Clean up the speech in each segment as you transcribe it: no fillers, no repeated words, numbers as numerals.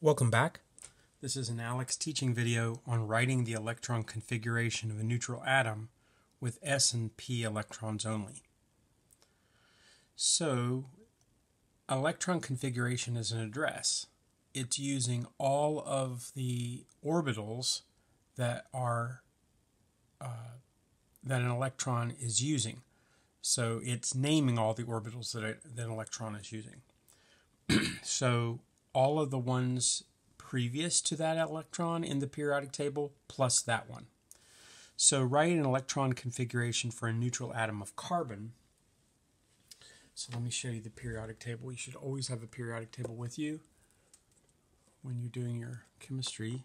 Welcome back. This is an Aleks teaching video on writing the electron configuration of a neutral atom with s and p electrons only. So, electron configuration is an address. It's using all of the orbitals that are that an electron is using. So it's naming all the orbitals that an electron is using. So all of the ones previous to that electron in the periodic table plus that one. So write an electron configuration for a neutral atom of carbon. So let me show you the periodic table. You should always have a periodic table with you when you're doing your chemistry.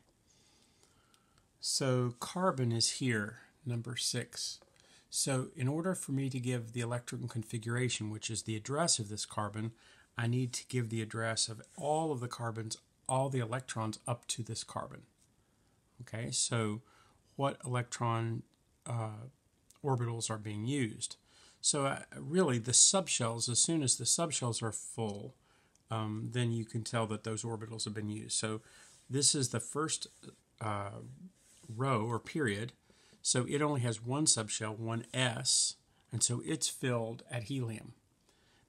So carbon is here, number 6. So in order for me to give the electron configuration, which is the address of this carbon, I need to give the address of all of the carbons, all the electrons up to this carbon. Okay, so what electron orbitals are being used? So really the subshells, as soon as the subshells are full, then you can tell that those orbitals have been used. So this is the first row or period. So it only has one subshell, one s, and so it's filled at helium.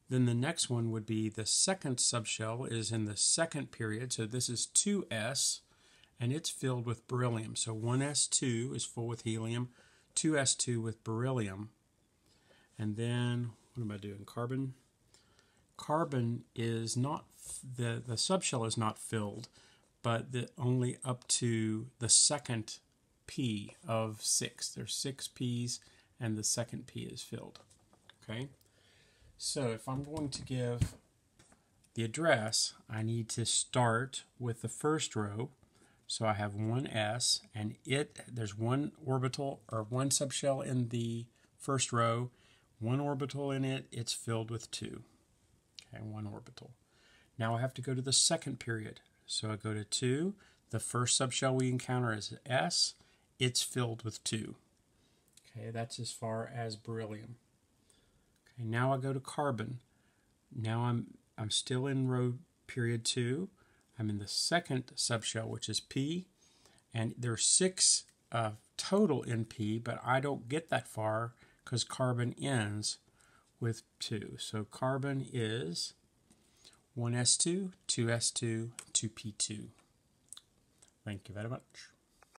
Then the next one would be the second subshell is in the second period. So this is 2s, and it's filled with beryllium. So 1s2 is full with helium, 2s2 with beryllium. And then, what am I doing? Carbon? Carbon is not, the subshell is not filled, but only up to the second p of 6. There's 6 p's, and the second p is filled. Okay? So if I'm going to give the address, I need to start with the first row. So I have 1s, and there's one orbital or one subshell in the first row, one orbital in it, it's filled with 2. Okay, one orbital. Now I have to go to the second period. So I go to 2, the first subshell we encounter is s, it's filled with 2. Okay, that's as far as beryllium. Okay, now I go to carbon. Now I'm still in row period 2. I'm in the second subshell, which is P, and there's 6 total in P, but I don't get that far because carbon ends with 2. So carbon is 1s2, 2s2, 2p2. Thank you very much.